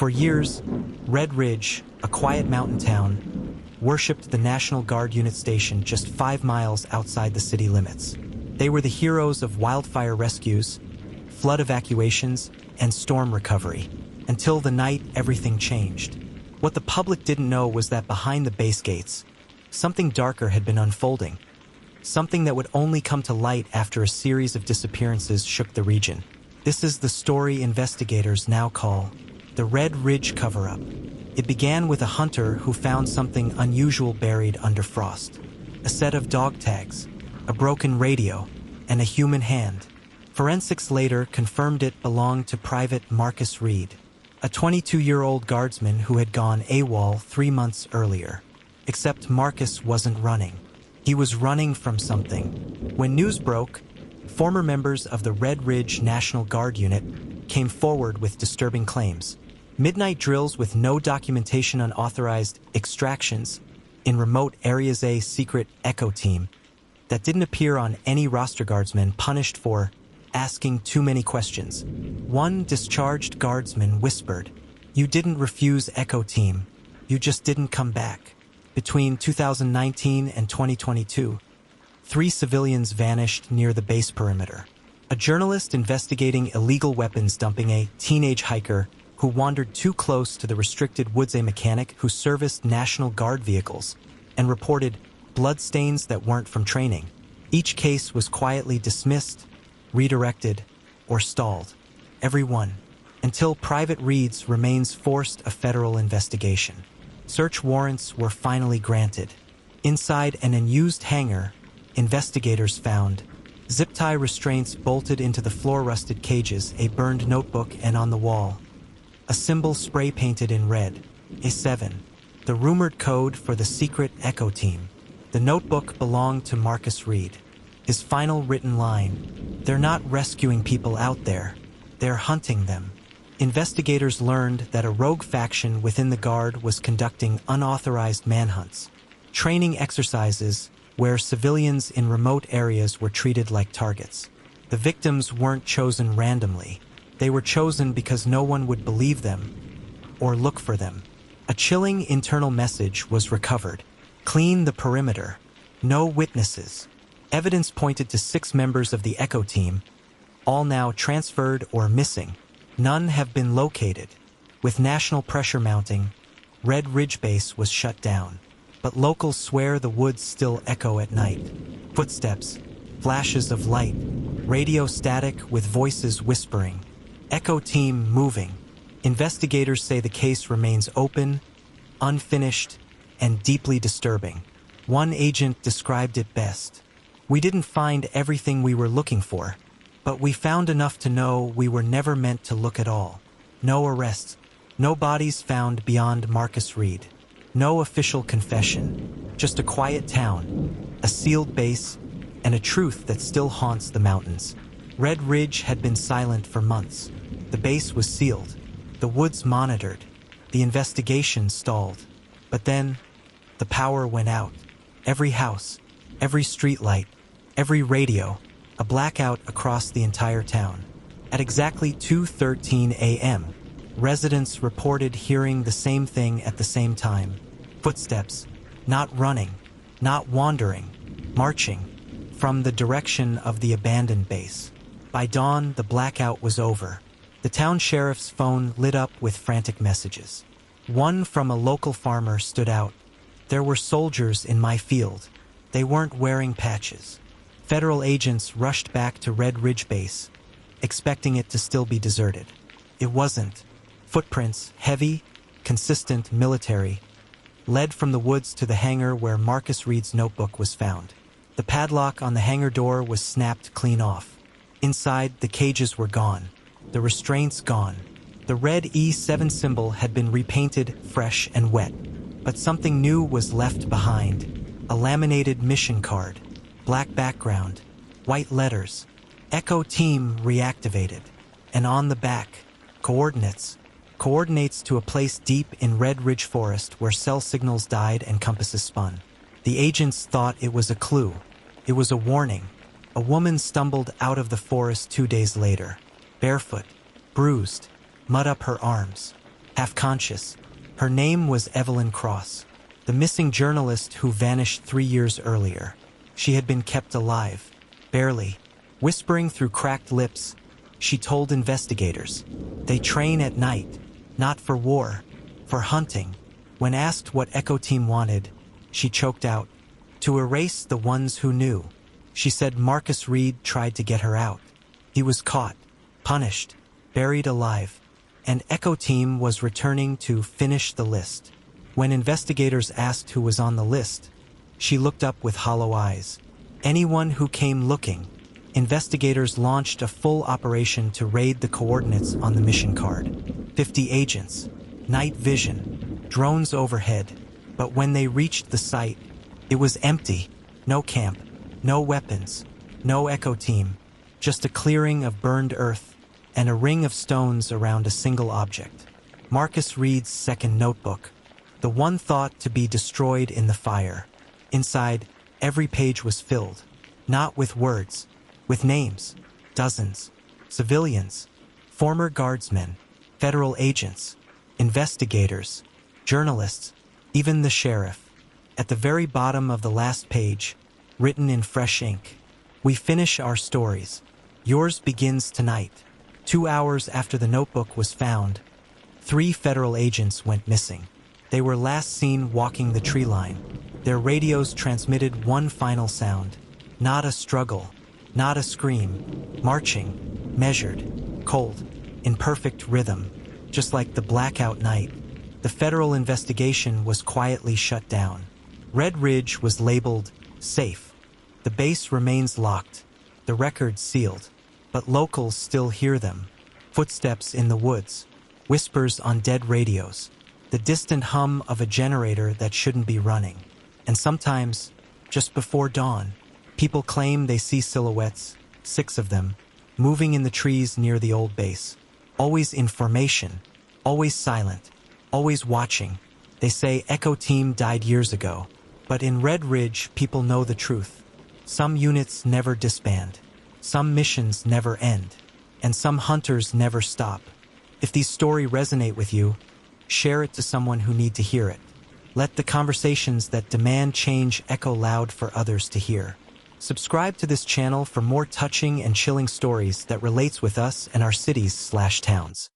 For years, Red Ridge, a quiet mountain town, worshipped the National Guard unit station just 5 miles outside the city limits. They were the heroes of wildfire rescues, flood evacuations, and storm recovery. Until the night everything changed. What the public didn't know was that behind the base gates, something darker had been unfolding. Something that would only come to light after a series of disappearances shook the region. This is the story investigators now call the Red Ridge cover-up. It began with a hunter who found something unusual buried under frost. A set of dog tags, a broken radio, and a human hand. Forensics later confirmed it belonged to Private Marcus Reed, a 22-year-old guardsman who had gone AWOL 3 months earlier. Except Marcus wasn't running. He was running from something. When news broke, former members of the Red Ridge National Guard unit came forward with disturbing claims. Midnight drills with no documentation, unauthorized extractions in remote areas, a secret echo team that didn't appear on any roster, guardsmen punished for asking too many questions. One discharged guardsman whispered, "You didn't refuse echo team, you just didn't come back." Between 2019 and 2022, 3 civilians vanished near the base perimeter. A journalist investigating illegal weapons dumping, a teenage hiker who wandered too close to the restricted woods, a mechanic who serviced National Guard vehicles and reported bloodstains that weren't from training. Each case was quietly dismissed, redirected, or stalled. Every one, until Private Reed's remains forced a federal investigation. Search warrants were finally granted. Inside an unused hangar, investigators found zip-tie restraints bolted into the floor-rusted cages, a burned notebook, and on the wall, a symbol spray-painted in red, a 7, the rumored code for the secret echo team. The notebook belonged to Marcus Reed. His final written line, "They're not rescuing people out there, they're hunting them." Investigators learned that a rogue faction within the Guard was conducting unauthorized manhunts, training exercises where civilians in remote areas were treated like targets. The victims weren't chosen randomly. They were chosen because no one would believe them or look for them. A chilling internal message was recovered. Clean the perimeter. No witnesses. Evidence pointed to 6 members of the Echo team, all now transferred or missing. None have been located. With national pressure mounting, Red Ridge Base was shut down. But locals swear the woods still echo at night. Footsteps, flashes of light, radio static with voices whispering. Echo team moving. Investigators say the case remains open, unfinished, and deeply disturbing. One agent described it best. "We didn't find everything we were looking for, but we found enough to know we were never meant to look at all. No arrests, no bodies found beyond Marcus Reed. No official confession, just a quiet town, a sealed base, and a truth that still haunts the mountains." Red Ridge had been silent for months. The base was sealed, the woods monitored, the investigation stalled. But then, the power went out. Every house, every streetlight, every radio, a blackout across the entire town. At exactly 2:13 a.m., residents reported hearing the same thing at the same time. Footsteps, not running, not wandering, marching, from the direction of the abandoned base. By dawn, the blackout was over. The town sheriff's phone lit up with frantic messages. One from a local farmer stood out. "There were soldiers in my field. They weren't wearing patches." Federal agents rushed back to Red Ridge Base, expecting it to still be deserted. It wasn't. Footprints, heavy, consistent, military, led from the woods to the hangar where Marcus Reed's notebook was found. The padlock on the hangar door was snapped clean off. Inside, the cages were gone. The restraints gone. The red E7 symbol had been repainted fresh and wet. But something new was left behind. A laminated mission card. Black background. White letters. Echo team reactivated. And on the back, coordinates. Coordinates to a place deep in Red Ridge Forest where cell signals died and compasses spun. The agents thought it was a clue. It was a warning. A woman stumbled out of the forest 2 days later. Barefoot, bruised, mud up her arms. half-conscious. Her name was Evelyn Cross, the missing journalist who vanished 3 years earlier. She had been kept alive, barely. Whispering through cracked lips, she told investigators, "They train at night, not for war, for hunting." When asked what Echo Team wanted, she choked out, "To erase the ones who knew." She said Marcus Reed tried to get her out. He was caught, punished, buried alive, and Echo Team was returning to finish the list. When investigators asked who was on the list, she looked up with hollow eyes. Anyone who came looking. Investigators launched a full operation to raid the coordinates on the mission card. 50 agents, night vision, drones overhead. But when they reached the site, it was empty. No camp, no weapons, no Echo Team, just a clearing of burned earth and a ring of stones around a single object. Marcus Reed's second notebook, the one thought to be destroyed in the fire. Inside, every page was filled, not with words, with names, dozens, civilians, former guardsmen, federal agents, investigators, journalists, even the sheriff. At the very bottom of the last page, written in fresh ink, "We finish our stories. Yours begins tonight." 2 hours after the notebook was found, 3 federal agents went missing. They were last seen walking the tree line. Their radios transmitted one final sound. Not a struggle, not a scream. Marching, measured, cold, in perfect rhythm, just like the blackout night. The federal investigation was quietly shut down. Red Ridge was labeled safe. The base remains locked, the records sealed, but locals still hear them. Footsteps in the woods, whispers on dead radios, the distant hum of a generator that shouldn't be running. And sometimes, just before dawn, people claim they see silhouettes, 6 of them, moving in the trees near the old base. Always in formation, always silent, always watching. They say Echo Team died years ago, but in Red Ridge, people know the truth. Some units never disband, some missions never end, and some hunters never stop. If these stories resonate with you, share it to someone who needs to hear it. Let the conversations that demand change echo loud for others to hear. Subscribe to this channel for more touching and chilling stories that relates with us and our cities/towns.